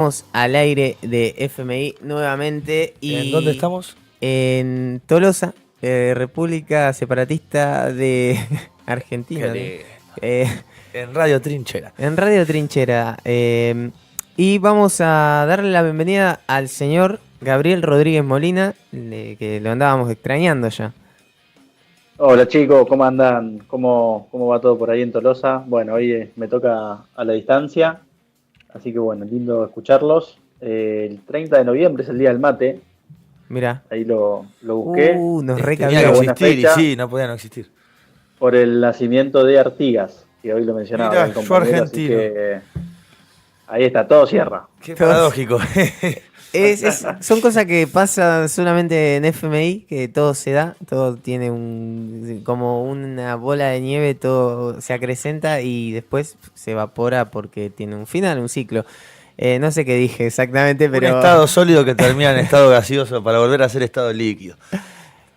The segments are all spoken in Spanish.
Estamos al aire de FMI nuevamente y ¿En dónde estamos? en Tolosa, República Separatista de Argentina, ¿no? En Radio Trinchera. En Radio Trinchera. Y vamos a darle la bienvenida al señor Gabriel Rodríguez Molina, que lo andábamos extrañando ya. Hola chicos, ¿cómo andan? ¿Cómo va todo por ahí en Tolosa? Bueno, hoy me toca a la distancia, así que bueno, lindo escucharlos. El 30 de noviembre es el día del mate, Mirá. ahí lo busqué. Nos Tenía recabió. que Buena existir y fecha. sí, no podía no existir. Por el nacimiento de Artigas, que hoy lo mencionaba Mirá, el yo compañero, así argentino. que ahí está, todo cierra. Qué Todos- paradójico. Son cosas que pasan solamente en FMI, que todo se da, todo tiene como una bola de nieve, todo se acrecenta y después se evapora porque tiene un final, un ciclo. No sé qué dije exactamente, Un pero estado sólido que termina en estado gaseoso para volver a ser estado líquido.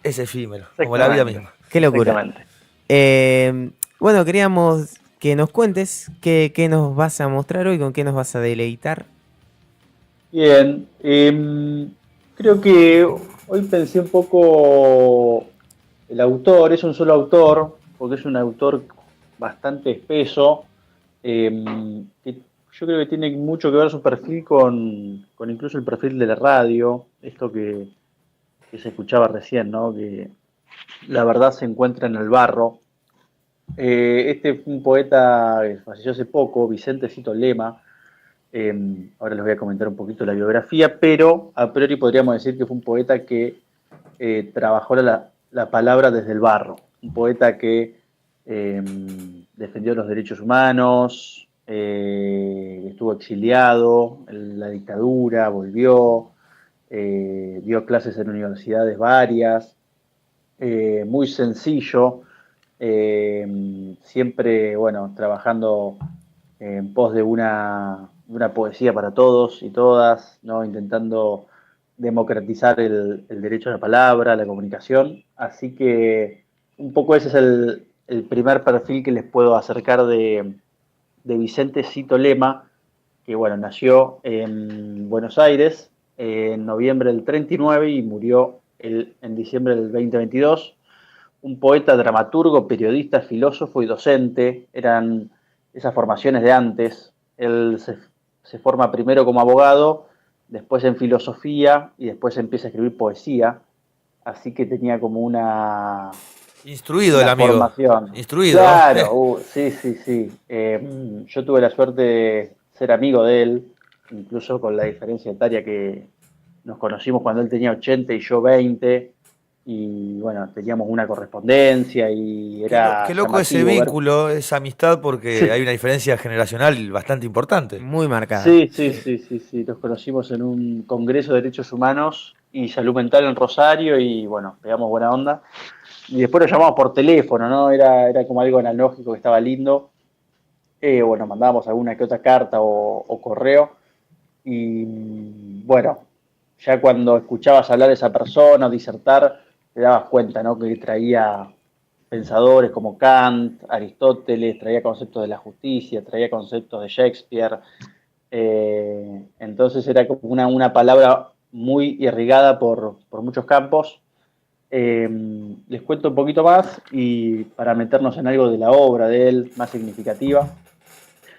Es efímero, como la vida Exactamente, misma. qué locura. Exactamente. Bueno, queríamos que nos cuentes qué nos vas a mostrar hoy, con qué nos vas a deleitar. Bien, creo que hoy pensé un poco el autor, es un solo autor, porque es un autor bastante espeso, que yo creo que tiene mucho que ver su perfil con incluso el perfil de la radio, esto que se escuchaba recién, ¿no? Que la verdad se encuentra en el barro. Este fue un poeta que falleció hace poco, Vicente Cito Lema. Ahora les voy a comentar un poquito la biografía, pero a priori podríamos decir que fue un poeta que trabajó la palabra desde el barro, un poeta que defendió los derechos humanos, estuvo exiliado en la dictadura, volvió, dio clases en universidades varias, muy sencillo, siempre, bueno, trabajando en pos de una poesía para todos y todas, ¿no? Intentando democratizar el derecho a la palabra, a la comunicación. Así que un poco ese es el primer perfil que les puedo acercar de Vicente Cito Lema, que bueno, nació en Buenos Aires en noviembre del 39 y murió en diciembre del 2022. Un poeta, dramaturgo, periodista, filósofo y docente, eran esas formaciones de antes. Él se forma primero como abogado, después en filosofía y después empieza a escribir poesía. Así que tenía como Instruido el una amigo. formación. Instruido. Claro, sí, sí, sí. Yo tuve la suerte de ser amigo de él, incluso con la diferencia etaria que nos conocimos cuando él tenía 80 y yo 20, y bueno, teníamos una correspondencia y era Qué loco ese llamativo ver. vínculo, esa amistad, porque hay Sí, una diferencia generacional bastante importante. Muy marcada. sí, sí, sí, sí, sí. Nos conocimos en un congreso de derechos humanos y salud mental en Rosario y bueno, pegamos buena onda. Y después nos llamamos por teléfono, ¿no? Era como algo analógico que estaba lindo. Bueno, mandábamos alguna que otra carta o correo. Y bueno, ya cuando escuchabas hablar de esa persona o disertar, te dabas cuenta, ¿no? Que traía pensadores como Kant, Aristóteles, traía conceptos de la justicia, traía conceptos de Shakespeare. Entonces era como una palabra muy irrigada por muchos campos. Les cuento un poquito más y para meternos en algo de la obra de él más significativa.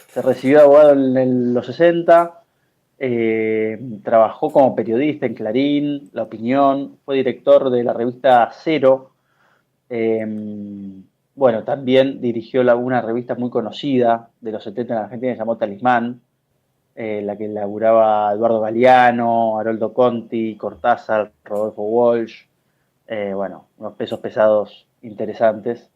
Se recibió de abogado en los 60, trabajó como periodista en Clarín, La Opinión, fue director de la revista Cero. eh, bueno, también dirigió una revista muy conocida de los 70 en Argentina que se llamó Talismán, la que laburaba Eduardo Galeano, Haroldo Conti, Cortázar, Rodolfo Walsh. Bueno, unos pesos pesados interesantes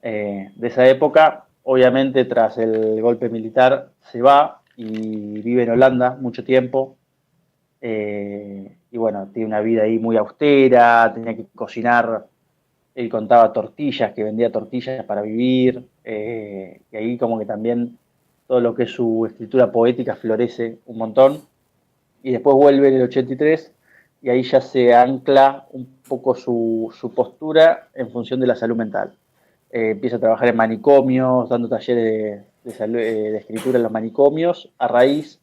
de esa época. Obviamente, tras el golpe militar, se va y vive en Holanda mucho tiempo. Y bueno, tiene una vida ahí muy austera, tenía que cocinar. Él contaba tortillas, que vendía tortillas para vivir. Y ahí, como que también todo lo que es su escritura poética florece un montón. Y después vuelve en el 83 y ahí ya se ancla un poco su postura en función de la salud mental. Empieza a trabajar en manicomios, dando talleres de escritura en los manicomios, a raíz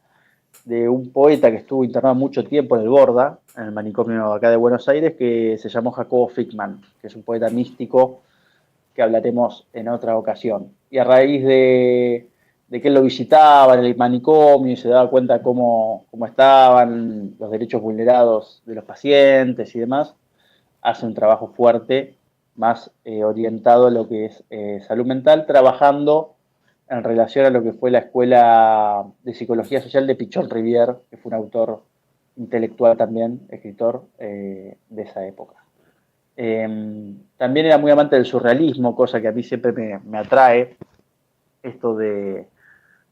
de un poeta que estuvo internado mucho tiempo en el Borda, en el manicomio acá de Buenos Aires, que se llamó Jacobo Fickman, que es un poeta místico que hablaremos en otra ocasión. Y a raíz de que él lo visitaba en el manicomio y se daba cuenta cómo estaban los derechos vulnerados de los pacientes y demás, hace un trabajo fuerte, más orientado a lo que es salud mental, trabajando en relación a lo que fue la Escuela de Psicología Social de Pichon Rivière, que fue un autor intelectual también, escritor de esa época. También era muy amante del surrealismo, cosa que a mí siempre me atrae, esto de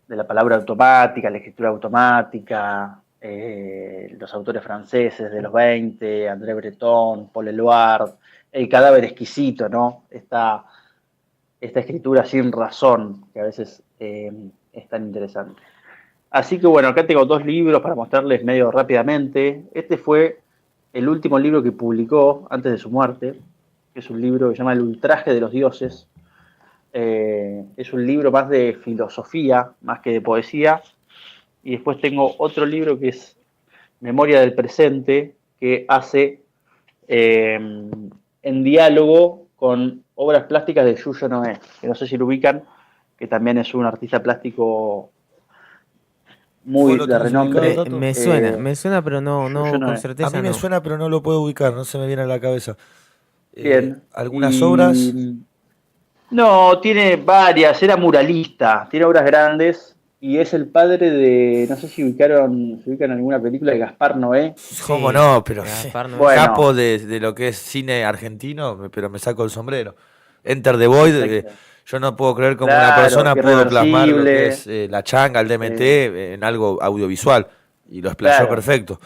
la palabra automática, la escritura automática, los autores franceses de los 20, André Breton, Paul Eluard, El cadáver exquisito, ¿no? Esta escritura sin razón, que a veces es tan interesante. Así que bueno, acá tengo 2 libros para mostrarles medio rápidamente. Este fue el último libro que publicó antes de su muerte, que es un libro que se llama El ultraje de los dioses. Es un libro más de filosofía, más que de poesía. Y después tengo otro libro que es Memoria del presente, que hace en diálogo con obras plásticas de Yuyo Noé, que no sé si lo ubican, que también es un artista plástico ¿Vos muy lo de tenés ubicado, renombre. Tato? Me suena, pero Yuyo con Noé. A certeza mí me no. suena, pero no lo puedo ubicar, no se me viene a la cabeza. Bien. ¿Algunas obras? No, tiene varias, era muralista, tiene obras grandes y es el padre de, no sé si ubican alguna película de Gaspar Noé. ¿Cómo Sí, no? Pero Gaspar Noé. capo Bueno, de lo que es cine argentino, pero me saco el sombrero. Enter the Void, exacto. yo no puedo creer cómo una Claro, persona pudo plasmar lo que irreversible. es la changa, el eh, DMT, en algo audiovisual. Y lo explayó claro, perfecto.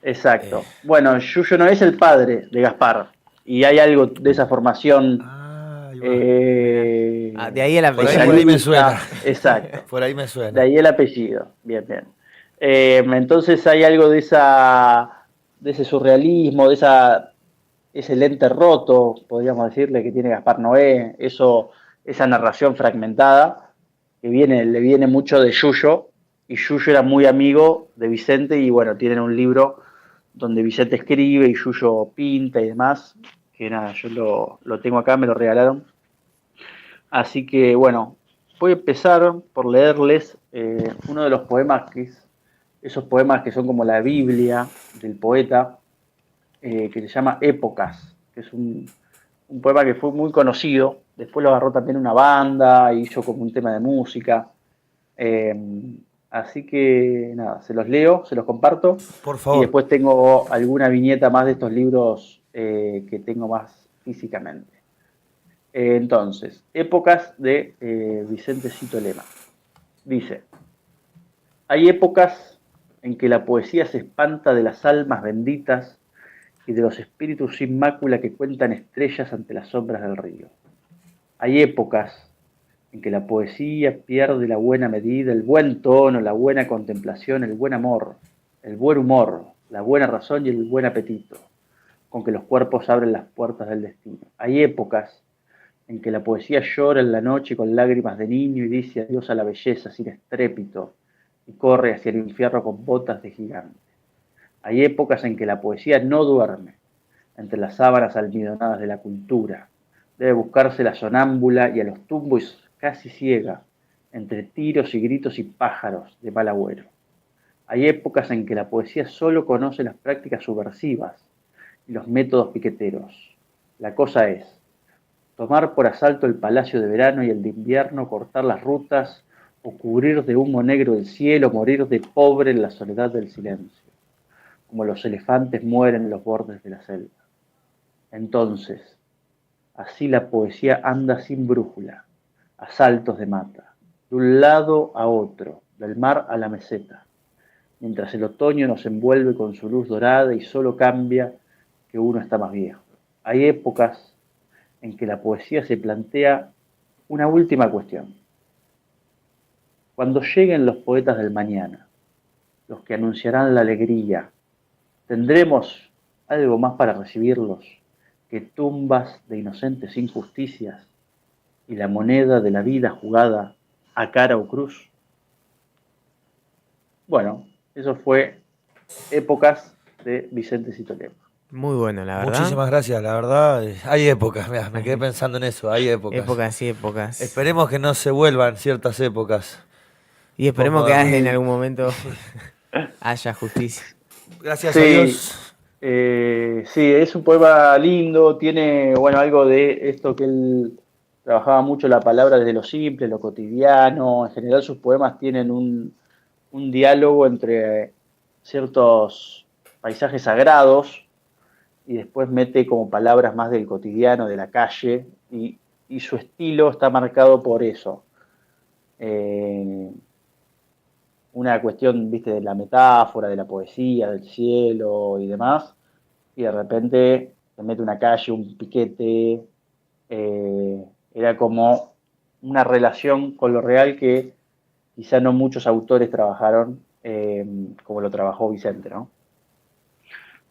Eh, exacto. Bueno, Yuyo Noé es el padre de Gaspar y hay algo de esa formación ahí va. Mirá. Ah, de ahí el Por ahí apellido. me suena. socialista, exacto. Por ahí me De suena. ahí el apellido. Bien, bien. Entonces hay algo de ese surrealismo, ese lente roto, podríamos decirle, que tiene Gaspar Noé, esa narración fragmentada, le viene mucho de Yuyo, y Yuyo era muy amigo de Vicente, y bueno, tienen un libro donde Vicente escribe y Yuyo pinta y demás, que nada, yo lo tengo acá, me lo regalaron. Así que bueno, voy a empezar por leerles uno de los poemas esos poemas que son como la Biblia del poeta, que se llama Épocas, que es un poema que fue muy conocido. Después lo agarró también una banda, hizo como un tema de música. Eh, Así que nada, se los leo, se los comparto. Por Y favor. después tengo alguna viñeta más de estos libros que tengo más físicamente. Entonces, Épocas de Vicente Cito Lema. Dice, hay épocas en que la poesía se espanta de las almas benditas y de los espíritus sin mácula que cuentan estrellas ante las sombras del río. Hay épocas en que la poesía pierde la buena medida, el buen tono, la buena contemplación, el buen amor, el buen humor, la buena razón y el buen apetito, con que los cuerpos abren las puertas del destino. Hay épocas en que la poesía llora en la noche con lágrimas de niño y dice adiós a la belleza sin estrépito y corre hacia el infierno con botas de gigante. Hay épocas en que la poesía no duerme entre las sábanas almidonadas de la cultura. Debe buscarse la sonámbula y a los tumbos casi ciega, entre tiros y gritos y pájaros de mal agüero. Hay épocas en que la poesía solo conoce las prácticas subversivas y los métodos piqueteros. La cosa es tomar por asalto el palacio de verano y el de invierno, cortar las rutas o cubrir de humo negro el cielo, morir de pobre en la soledad del silencio, como los elefantes mueren en los bordes de la selva. Entonces, así la poesía anda sin brújula, a saltos de mata, de un lado a otro, del mar a la meseta, mientras el otoño nos envuelve con su luz dorada y solo cambia que uno está más viejo. Hay épocas en que la poesía se plantea una última cuestión. Cuando lleguen los poetas del mañana, los que anunciarán la alegría, ¿tendremos algo más para recibirlos que tumbas de inocentes injusticias y la moneda de la vida jugada a cara o cruz? Bueno, Eso fue Épocas de Vicente Citolemo. Muy bueno, la verdad. Muchísimas gracias, la verdad. Hay épocas, mirá, me quedé pensando en eso, hay épocas. Épocas y épocas. Esperemos que no se vuelvan ciertas épocas. Y esperemos Como- que en algún momento haya justicia. Gracias Sí, a Dios. sí, es un poema lindo, tiene, bueno, algo de esto que él trabajaba mucho la palabra desde lo simple, lo cotidiano. En general sus poemas tienen un diálogo entre ciertos paisajes sagrados y después mete como palabras más del cotidiano, de la calle, y su estilo está marcado por eso. Eh, una cuestión, viste, de la metáfora, de la poesía, del cielo y demás, y de repente se mete una calle, un piquete, era como una relación con lo real que quizá no muchos autores trabajaron como lo trabajó Vicente, ¿no?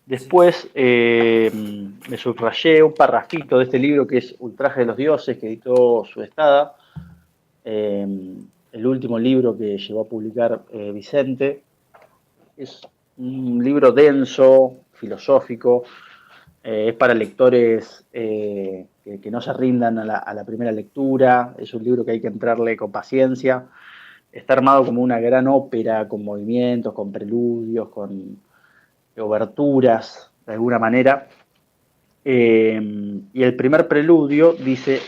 Después me subrayé un parrafito de este libro que es Ultraje de los Dioses, que editó Sudestada, eh, el último libro que llegó a publicar Vicente. Es un libro denso, filosófico, es para lectores que no se rindan a la primera lectura, es un libro que hay que entrarle con paciencia. Está armado como una gran ópera, con movimientos, con preludios, con oberturas, de alguna manera. Y el primer preludio dice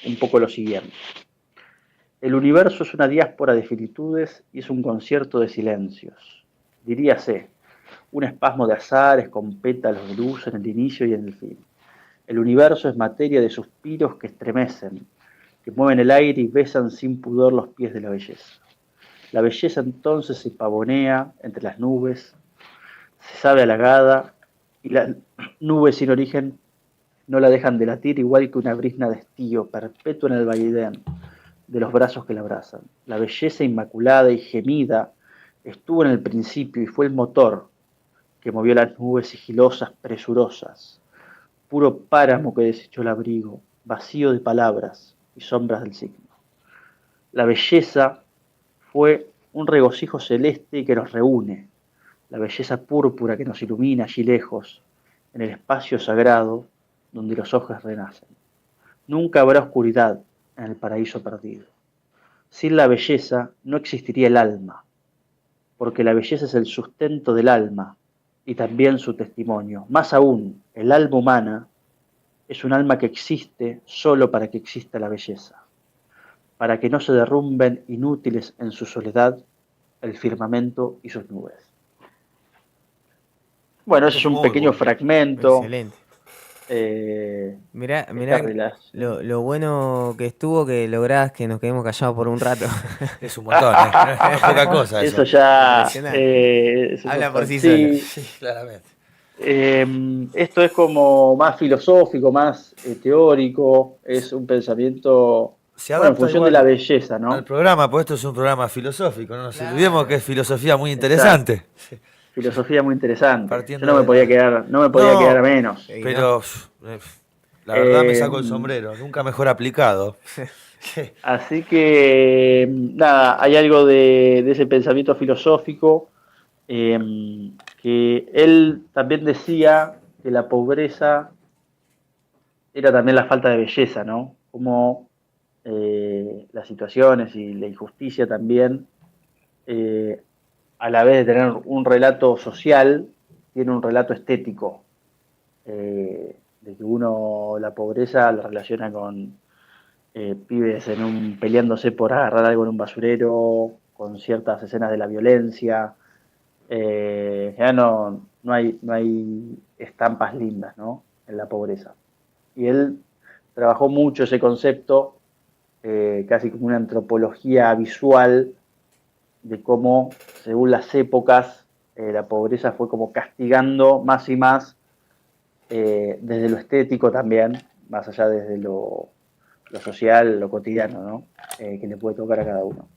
un poco lo siguiente. El universo es una diáspora de finitudes y es un concierto de silencios. Diríase, un espasmo de azares con pétalos de luz en el inicio y en el fin. El universo es materia de suspiros que estremecen, que mueven el aire y besan sin pudor los pies de la belleza. La belleza entonces se pavonea entre las nubes, se sabe halagada, y las nubes sin origen no la dejan de latir igual que una brisna de estío, perpetua en el vaivén de los brazos que la abrazan. La belleza inmaculada y gemida estuvo en el principio y fue el motor que movió las nubes sigilosas, presurosas, puro páramo que desechó el abrigo, vacío de palabras y sombras del signo. La belleza fue un regocijo celeste que nos reúne, la belleza púrpura que nos ilumina allí lejos, en el espacio sagrado donde los ojos renacen. Nunca habrá oscuridad en el paraíso perdido. Sin la belleza no existiría el alma, porque la belleza es el sustento del alma y también su testimonio. Más aún, el alma humana es un alma que existe solo para que exista la belleza, para que no se derrumben inútiles en su soledad el firmamento y sus nubes. Bueno, ese es un Muy pequeño bueno. fragmento. Excelente. Esta Mirá relación. lo bueno que estuvo que lográs que nos quedemos callados por un rato. Es un montón, ¿eh? No es poca cosa Eso eso. ya Impresionante. es un Habla por montón. sí solo. Sí, Sí, claramente. esto es como más filosófico, más teórico, es un pensamiento, Se bueno, en adapta función de la igual belleza, al ¿no? programa, pues esto es un programa filosófico, no nos Claro. olvidemos que es filosofía muy Exacto. interesante. Sí, Filosofía muy interesante. Yo partiendo no me de podía la... quedar, no me podía quedar a No, menos. Sí, ¿no? pero la verdad me Eh, saco el sombrero, nunca mejor aplicado. Sí. Así que, nada, hay algo de ese pensamiento filosófico eh, que él también decía que la pobreza era también la falta de belleza, ¿no? Como las situaciones y la injusticia también, eh, a la vez de tener un relato social, tiene un relato estético, de que uno la pobreza la relaciona con pibes peleándose por agarrar algo en un basurero, con ciertas escenas de la violencia. Ya no hay estampas lindas, ¿no? En la pobreza. Y él trabajó mucho ese concepto, casi como una antropología visual, de cómo, según las épocas, la pobreza fue como castigando más y más, desde lo estético también, más allá desde lo social, lo cotidiano, ¿no? Que le puede tocar a cada uno.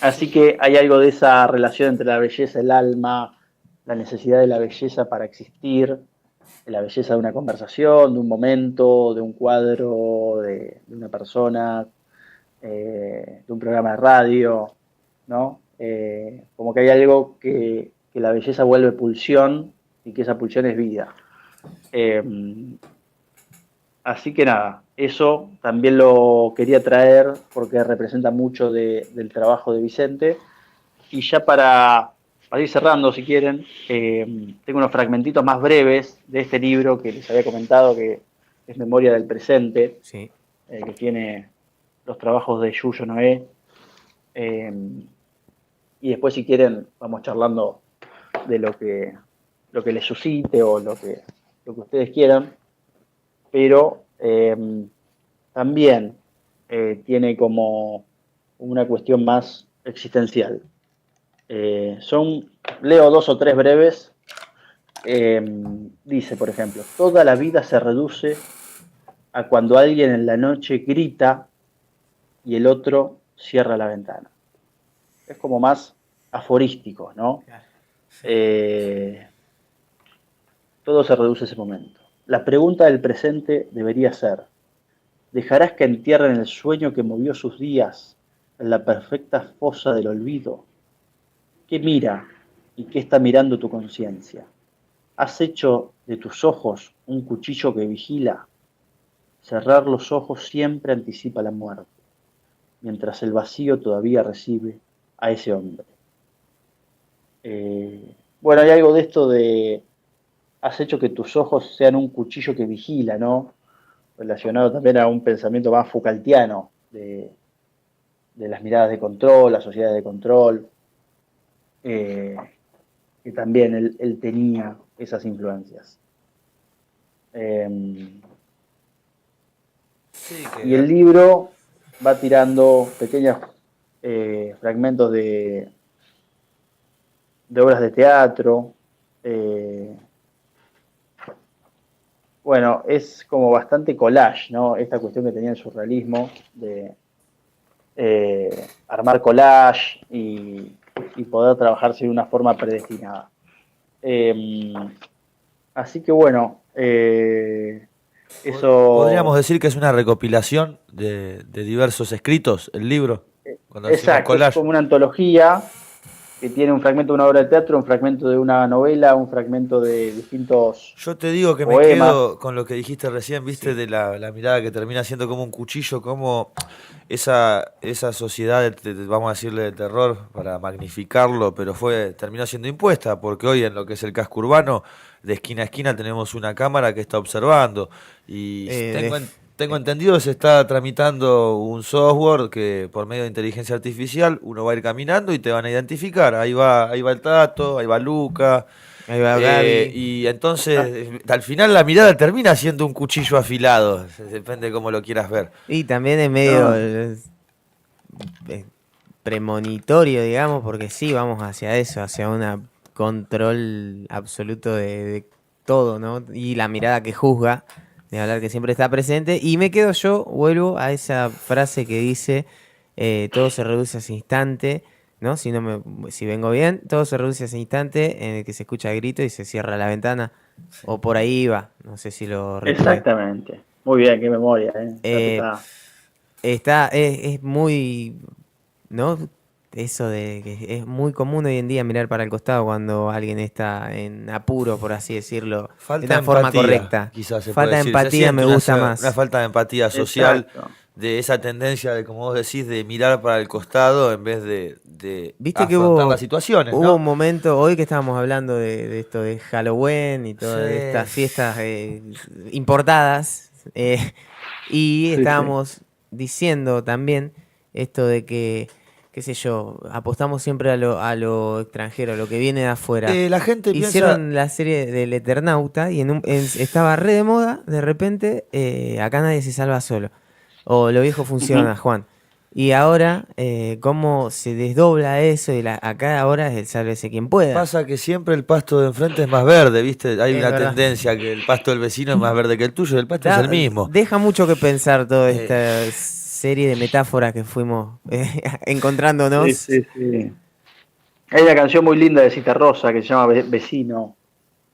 Así que hay algo de esa relación entre la belleza, el alma, la necesidad de la belleza para existir, la belleza de una conversación, de un momento, de un cuadro, de una persona, de un programa de radio, ¿no? como que hay algo que la belleza vuelve pulsión y que esa pulsión es vida. Eh, Así que nada, eso también lo quería traer porque representa mucho del trabajo de Vicente. Y ya para ir cerrando, si quieren, tengo unos fragmentitos más breves de este libro que les había comentado, que es Memoria del Presente, Sí. que tiene los trabajos de Yuyo Noé. Eh, y después, si quieren, vamos charlando de lo que les suscite o lo que ustedes quieran. Pero también tiene como una cuestión más existencial. Leo dos o tres breves. Dice, por ejemplo, toda la vida se reduce a cuando alguien en la noche grita y el otro cierra la ventana. Es como más aforístico, ¿no? Eh, Todo se reduce a ese momento. La pregunta del presente debería ser: ¿dejarás que entierren el sueño que movió sus días en la perfecta fosa del olvido? ¿Qué mira y qué está mirando tu conciencia? ¿Has hecho de tus ojos un cuchillo que vigila? Cerrar los ojos siempre anticipa la muerte, mientras el vacío todavía recibe a ese hombre. Bueno, hay algo de esto de has hecho que tus ojos sean un cuchillo que vigila, ¿no? Relacionado también a un pensamiento más Foucaultiano de las miradas de control, las sociedades de control, eh, que también él tenía esas influencias. Sí, Y el libro va tirando pequeños fragmentos de obras de teatro. Bueno, es como bastante collage, ¿no? Esta cuestión que tenía el surrealismo de armar collage y poder trabajarse de una forma predestinada. Eh, Así que bueno, Podríamos eso, decir que es una recopilación de diversos escritos, el libro, cuando decimos exacto, es collage. como una antología que tiene un fragmento de una obra de teatro, un fragmento de una novela, un fragmento de distintos Yo te digo que me poemas. quedo con lo que dijiste recién, viste, Sí. de la mirada que termina siendo como un cuchillo, como esa sociedad, vamos a decirle de terror para magnificarlo, pero terminó siendo impuesta, porque hoy en lo que es el casco urbano, de esquina a esquina tenemos una cámara que está observando. Y Eh, tengo de- entendido que se está tramitando un software que por medio de inteligencia artificial uno va a ir caminando y te van a identificar. Ahí va el Tato, ahí va Luca. Ahí va Gaby. Y entonces, al final la mirada termina siendo un cuchillo afilado, depende de cómo lo quieras ver. Y también es medio ¿No? eh, premonitorio, digamos, porque sí, vamos hacia eso, hacia un control absoluto de todo, ¿no? Y la mirada que juzga, de hablar que siempre está presente. Y me quedo yo, vuelvo a esa frase que dice, todo se reduce a ese instante, ¿no? Si vengo bien, todo se reduce a ese instante en el que se escucha el grito y se cierra la ventana. O por ahí va, no sé si lo retuve. Exactamente. Muy bien, qué memoria, ¿eh? Eh, es muy, ¿no? Eso de que es muy común hoy en día mirar para el costado cuando alguien está en apuro, por así decirlo, de Falta de una forma empatía, correcta. quizás se puede Falta de decir. Se empatía me siente gusta una más. falta de empatía social, Exacto. de esa tendencia de, como vos decís, de mirar para el costado en vez de Viste que afrontar las situaciones, hubo ¿no? un momento, hoy que estábamos hablando de esto de Halloween y Sí, todas estas fiestas importadas, y Sí, sí. estábamos diciendo también esto de que, qué sé yo, apostamos siempre a lo extranjero, a lo que viene de afuera. La gente piensa, Hicieron la serie del Eternauta y estaba re de moda, de repente, acá nadie se salva solo. O lo viejo funciona, Ujú. Juan. Y ahora, cómo se desdobla eso y acá ahora es el sálvese quien pueda. pasa que siempre el pasto de enfrente es más verde, ¿viste? Hay Es una verdad. tendencia que el pasto del vecino es más verde que el tuyo y el pasto es el mismo. Deja mucho que pensar toda Eh, esta serie de metáforas que fuimos Sí, encontrándonos. sí, sí. Hay una canción muy linda de Cita Rosa que se llama Vecino.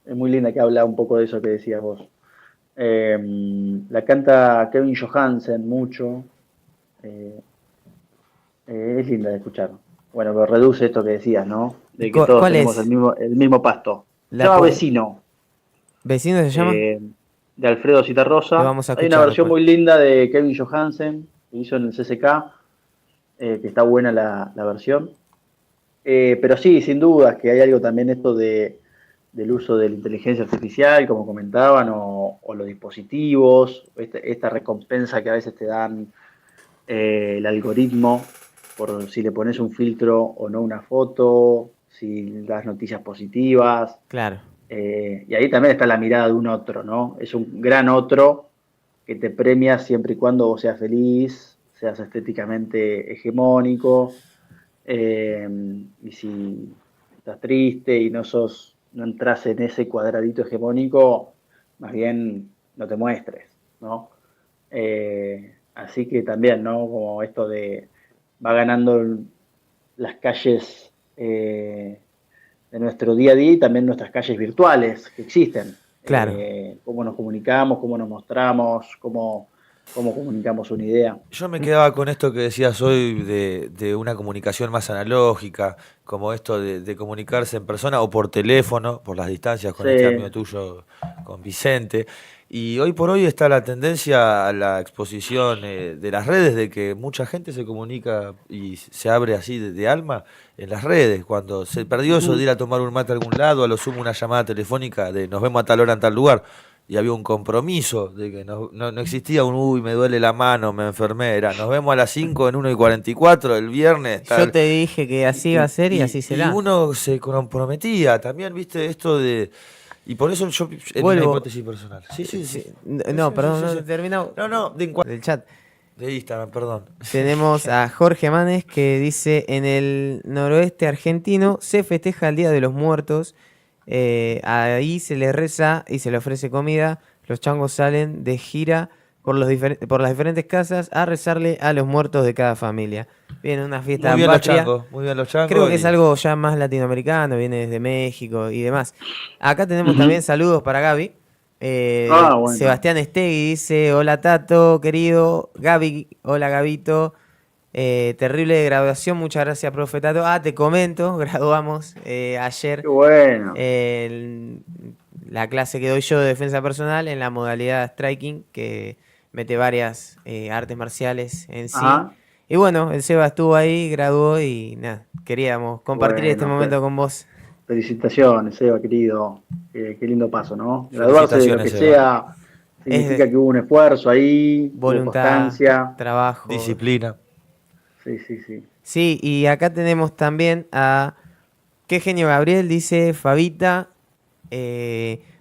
Es muy linda, que habla un poco de eso que decías vos. Eh, la canta Kevin Johansen mucho. Eh, es linda de escuchar. Bueno, pero reduce esto que decías, ¿no? De que todos ¿Cuál tenemos es? el mismo pasto. Se La llama po- Vecino, ¿Vecino se llama? de Alfredo Lo Citarrosa. vamos a Hay una escuchar versión después. muy linda de Kevin Johansen, que hizo en el CCK, que está buena la versión. Pero sí, sin dudas que hay algo también esto del uso de la inteligencia artificial, como comentaban, o los dispositivos, esta recompensa que a veces te dan el algoritmo por si le pones un filtro o no una foto, si das noticias positivas. Claro, Y ahí también está la mirada de un otro, ¿no? Es un gran otro que te premia siempre y cuando vos seas feliz, seas estéticamente hegemónico, eh, y si estás triste y no entras en ese cuadradito hegemónico, más bien no te muestres, ¿no? Así que también, ¿no? Como esto de va ganando las calles de nuestro día a día y también nuestras calles virtuales que existen. claro. Cómo nos comunicamos, cómo nos mostramos, cómo comunicamos una idea. Yo me quedaba con esto que decías hoy de una comunicación más analógica, como esto de comunicarse en persona o por teléfono, por las distancias con este Sí. amigo tuyo, con Vicente. Y hoy por hoy está la tendencia a la exposición de las redes, de que mucha gente se comunica y se abre así de alma en las redes. Cuando se perdió eso de ir a tomar un mate a algún lado, a lo sumo una llamada telefónica de nos vemos a tal hora en tal lugar y había un compromiso de que no existía un uy, me duele la mano, me enfermé, era nos vemos a las 5 en 1:44 el viernes, Yo tal. te dije que así va a ser y así Y será. uno se comprometía, también, viste, esto de. Y por eso yo, en una Vuelvo. hipótesis personal. Sí, sí, sí. Sí, Sí, no, sí, sí, perdón, sí, no sí. he terminado No, no, del chat. de Instagram, perdón. Tenemos a Jorge Manes que dice, en el noroeste argentino se festeja el Día de los Muertos, ahí se le reza y se le ofrece comida, los changos salen de gira por las diferentes casas a rezarle a los muertos de cada familia. Viene una Muy fiesta bien los patria. changos, muy bien los Creo changos que es y. algo ya más latinoamericano, viene desde México y demás. Acá tenemos también Ujú. saludos para Gaby. Bueno. Sebastián Estegui dice, hola Tato, querido. Gaby, hola Gabito. Terrible graduación, muchas gracias, profe Tato. Te comento, graduamos ayer. Qué bueno. el- la clase que doy yo de defensa personal en la modalidad striking, que mete varias artes marciales en sí. Ajá. Y bueno, el Seba estuvo ahí, graduó y nada, queríamos compartir este Bueno, momento con vos. felicitaciones, Eva, querido. Qué lindo paso, ¿no? Graduarse de lo que Felicitaciones, Eva. sea Es significa que hubo un esfuerzo ahí, hubo voluntad, constancia. trabajo. Disciplina. Sí, sí, sí. Sí, y acá tenemos también a... Qué genio Gabriel, dice Fabita.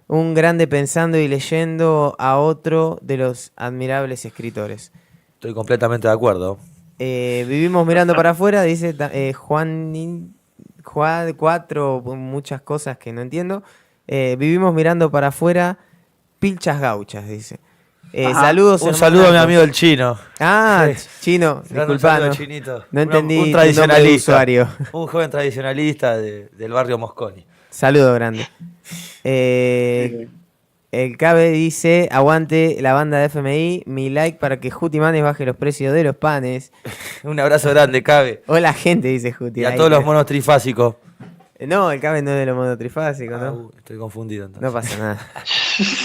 Un grande pensando y leyendo a otro de los admirables escritores. Estoy completamente de acuerdo. Vivimos mirando para afuera, dice Juan 4, muchas cosas que no entiendo. Vivimos mirando para afuera, pilchas gauchas, dice. Ajá. Saludos, Un saludo a mi hermanacos. amigo el chino. Sí. Chino, Le mando un disculpa, saludo al no, chinito. no entendí Un tu nombre de tradicionalista. usuario. Un joven tradicionalista del barrio Mosconi. Saludo grande. Eh, Sí. el Cabe dice, aguante la banda de FMI, mi like para que Juti Manes baje los precios de los panes. Un abrazo grande, Cabe. Hola gente, dice Juti. Y a ahí todos los que- monos trifásicos. No, el Cabe no es de los monotrifásicos, ¿no? Estoy confundido entonces. No pasa nada.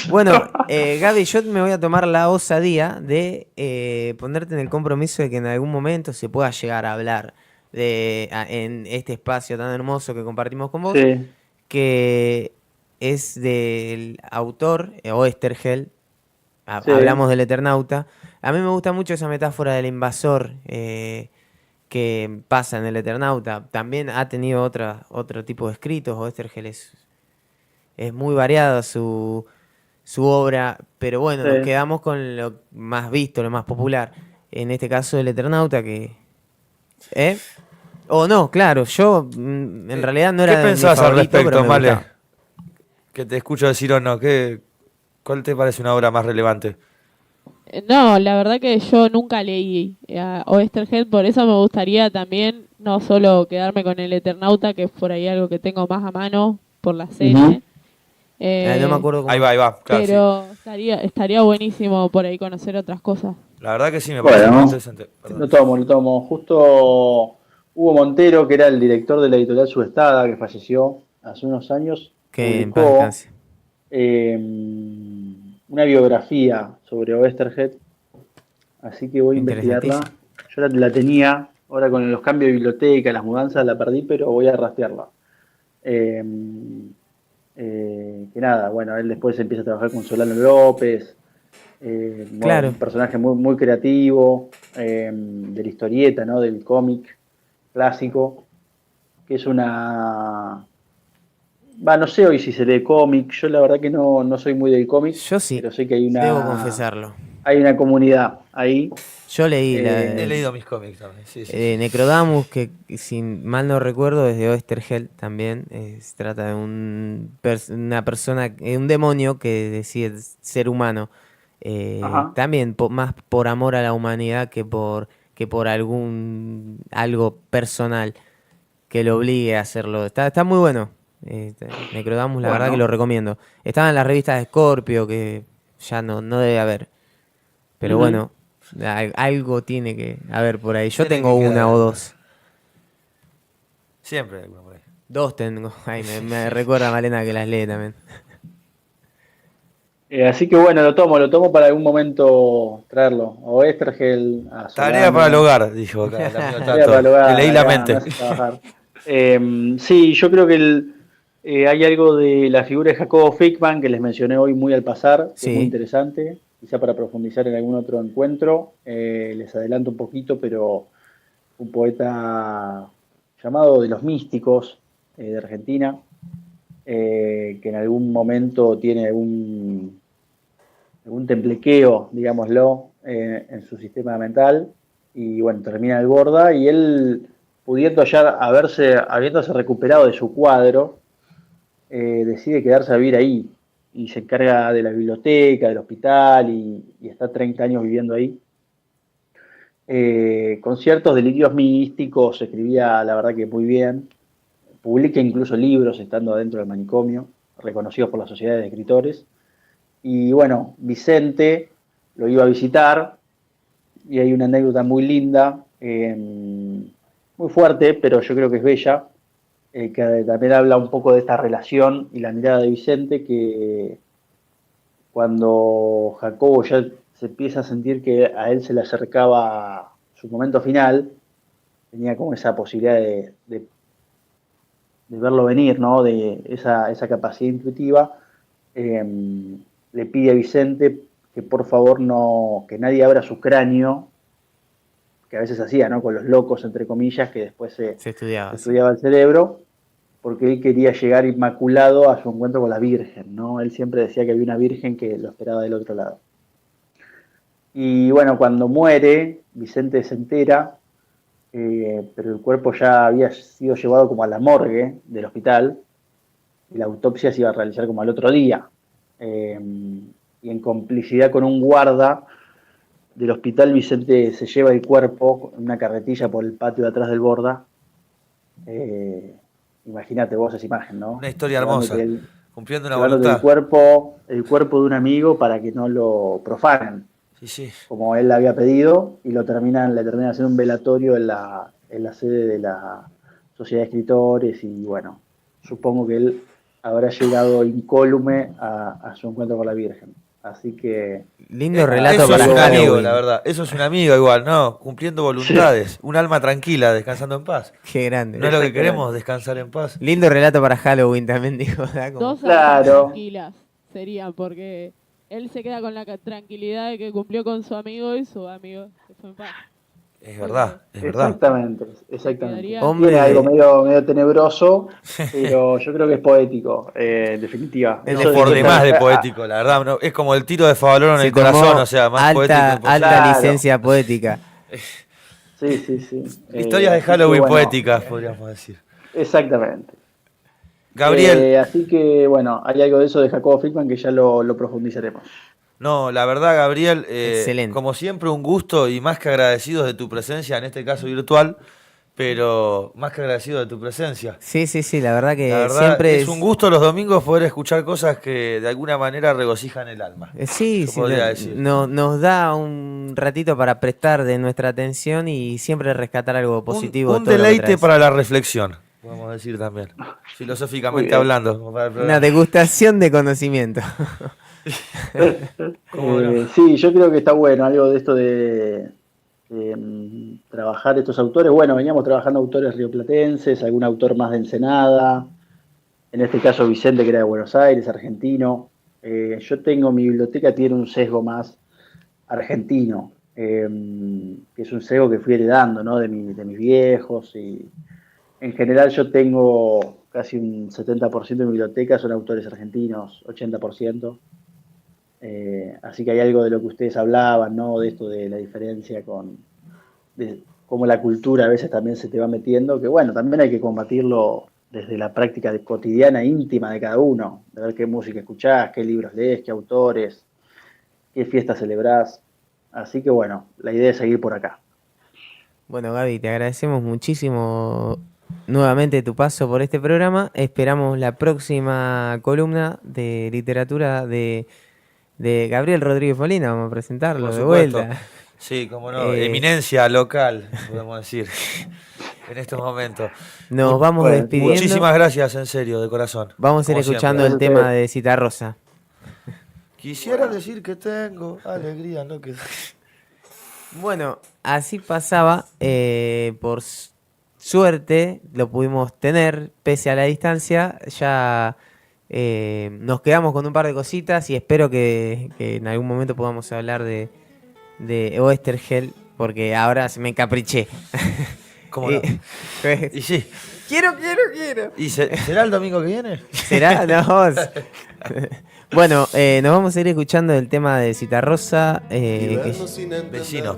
Bueno, Gaby, yo me voy a tomar la osadía de ponerte en el compromiso de que en algún momento se pueda llegar a hablar en este espacio tan hermoso que compartimos con vos, Sí. que es del autor Oesterheld. Sí. Hablamos del Eternauta. A mí me gusta mucho esa metáfora del invasor que pasa en el Eternauta. También ha tenido otro tipo de escritos. Oesterheld es muy variada su obra, pero bueno, nos Sí. quedamos con lo más visto, lo más popular. En este caso, el Eternauta, que... ¿Eh? O no, claro, yo en realidad no era ¿Qué de mi pensás al favorito, pero respecto, me Male? gustaba. Que te escucho decir o no. ¿Cuál te parece una obra más relevante? No, la verdad que yo nunca leí a Oesterheld, por eso me gustaría también no solo quedarme con el Eternauta, que es por ahí algo que tengo más a mano por la serie, Ujú. No me acuerdo cómo... Ahí va, claro. Sí. pero estaría buenísimo por ahí conocer otras cosas. La verdad que sí, me parece Bueno, muy interesante. Perdón. lo tomo. Justo Hugo Montero, que era el director de la editorial Subestada, que falleció hace unos años, Que en paz publicó descanse. una biografía sobre Oesterheld, así que voy a investigarla. Interesantísimo. Yo la tenía, ahora con los cambios de biblioteca, las mudanzas la perdí, pero voy a rastrearla. Eh, que nada, bueno, él después empieza a trabajar con Solano López, bueno, Claro. un personaje muy, muy creativo, de la historieta, ¿no? Del cómic clásico, que es una... no sé hoy si se lee cómic, yo la verdad que no soy muy del cómic, Yo sí, pero sé que hay debo confesarlo. una comunidad ahí. Yo leí He leído mis cómics también. Sí, sí, sí. Necrodamus, que si mal no recuerdo es de Oesterheld también. Se trata de una persona, un demonio que decide ser humano. Ajá. También más por amor a la humanidad que por algo personal que lo obligue a hacerlo. Está muy bueno. Necrodamus, la verdad que Bueno, lo recomiendo. Estaba en las revistas de Scorpio, que ya no debe haber. Pero ujú. bueno, algo tiene que haber por ahí. Yo Tiene tengo que una quedar o alguna. dos. Siempre hay alguna por ahí. Dos tengo. Ay, me recuerda Malena que las lee también. Así que bueno, lo tomo para algún momento traerlo. O Estergel, a Tarea para el Solano, hogar, dijo acá el amigo tarea para el Tato. Le hogar, leí la acá me mente. hace trabajar. Sí, yo creo que hay algo de la figura de Jacobo Fickman que les mencioné hoy muy al pasar, que es muy Sí, interesante, quizá para profundizar en algún otro encuentro. Les adelanto un poquito, pero un poeta llamado de los místicos de Argentina, que en algún momento tiene algún temblequeo, digámoslo, en su sistema mental, y bueno, termina el Borda, y él, pudiendo ya habiéndose recuperado de su cuadro, decide quedarse a vivir ahí, y se encarga de la biblioteca, del hospital, y está 30 años viviendo ahí. Con ciertos delirios místicos, escribía la verdad que muy bien, publica incluso libros estando adentro del manicomio, reconocidos por la Sociedad de Escritores. Y bueno, Vicente lo iba a visitar y hay una anécdota muy linda, muy fuerte, pero yo creo que es bella, que también habla un poco de esta relación y la mirada de Vicente, que cuando Jacobo ya se empieza a sentir que a él se le acercaba su momento final, tenía como esa posibilidad de verlo venir, ¿no? De esa capacidad intuitiva, eh, le pide a Vicente que por favor que nadie abra su cráneo, que a veces hacía, ¿no? Con los locos, entre comillas, que después se se estudiaba, sí. estudiaba el cerebro, porque él quería llegar inmaculado a su encuentro con la Virgen, ¿no? Él siempre decía que había una Virgen que lo esperaba del otro lado. Y bueno, cuando muere, Vicente se entera, pero el cuerpo ya había sido llevado como a la morgue del hospital, y la autopsia se iba a realizar como al otro día. Y en complicidad con un guarda del hospital, Vicente se lleva el cuerpo en una carretilla por el patio de atrás del Borda. Eh, Imagínate vos esa imagen, ¿no? Una historia Llevándote hermosa. el, Cumpliendo una llevándote voluntad. el cuerpo de un amigo para que no lo profanen, Sí, sí. como él había pedido, y le terminan haciendo un velatorio en la sede de la Sociedad de Escritores, y bueno, supongo que él habrá llegado incólume a su encuentro con la Virgen. Así que Lindo nada, relato Eso es para un amigo, la Halloween. verdad. Eso es un amigo igual, ¿no? Cumpliendo sí, voluntades. Un alma tranquila, descansando en paz. Qué grande. ¿No es lo que exactamente. queremos? Descansar en paz. Lindo relato para Halloween también, digo. Da como... Dos almas Claro, tranquilas serían, porque él se queda con la tranquilidad de que cumplió con su amigo y su amigo se fue en paz. Es verdad, es verdad. exactamente, Se exactamente. quedaría... Tiene algo Hombre, medio tenebroso, pero yo creo que es poético, en definitiva. El No, Eso de- de por que demás de ah, poético, la verdad. No, es como el tiro de Favaloro en se el corazón, o tomó sea, más poético imposible. alta claro, licencia poética. sí, sí, sí. Historias de Así que Halloween bueno, poéticas, podríamos decir. exactamente. Gabriel, Así que bueno, hay algo de eso de Jacobo Friedman que ya lo profundizaremos. no, la verdad, Gabriel, Excelente. como siempre, un gusto y más que agradecidos de tu presencia, en este caso virtual. pero más que agradecido de tu presencia. Sí, sí, sí, la verdad que La verdad, siempre es un gusto los domingos poder escuchar cosas que de alguna manera regocijan el alma. Sí, Yo sí, podría decir. nos da un ratito para prestar de nuestra atención y siempre rescatar algo positivo. Un de todo lo que deleite traes. para la reflexión, podemos decir también, Muy filosóficamente bien. hablando. Como para el Una programa. degustación de conocimiento. ¿Cómo no? Sí, yo creo que está bueno algo de esto de trabajar estos autores. Bueno, veníamos trabajando autores rioplatenses, algún autor más de Ensenada, en este caso Vicente, que era de Buenos Aires, argentino. Yo tengo, mi biblioteca tiene un sesgo más argentino, que es un sesgo que fui heredando, ¿no? de mis viejos. Y en general yo tengo casi un 70% de mi biblioteca son autores argentinos, 80%. Así que hay algo de lo que ustedes hablaban, ¿no? De esto de la diferencia de cómo la cultura a veces también se te va metiendo, que bueno, también hay que combatirlo desde la práctica cotidiana, íntima de cada uno, de ver qué música escuchás, qué libros lees, qué autores, qué fiestas celebrás. Así que bueno, la idea es seguir por acá. Bueno, Gaby, te agradecemos muchísimo nuevamente tu paso por este programa. Esperamos la próxima columna de literatura de Gabriel Rodríguez Molina. Vamos a presentarlo Por de supuesto. vuelta. Sí, como no, Eh, eminencia local, podemos decir, en estos momentos. Nos vamos Bueno, despidiendo. Muchísimas gracias, en serio, de corazón. Vamos a ir como escuchando siempre. el tema de Citarrosa. Quisiera decir que tengo alegría, no que... Bueno, así pasaba. Por suerte lo pudimos tener, pese a la distancia. Ya nos quedamos con un par de cositas y espero que en algún momento podamos hablar de Oesterheld, porque ahora se me encapriché. ¿Cómo no? Pues, Y sí. quiero. ¿Y será el domingo que viene? ¿Será? No. Bueno, nos vamos a ir escuchando el tema de Citarrosa. Vecino.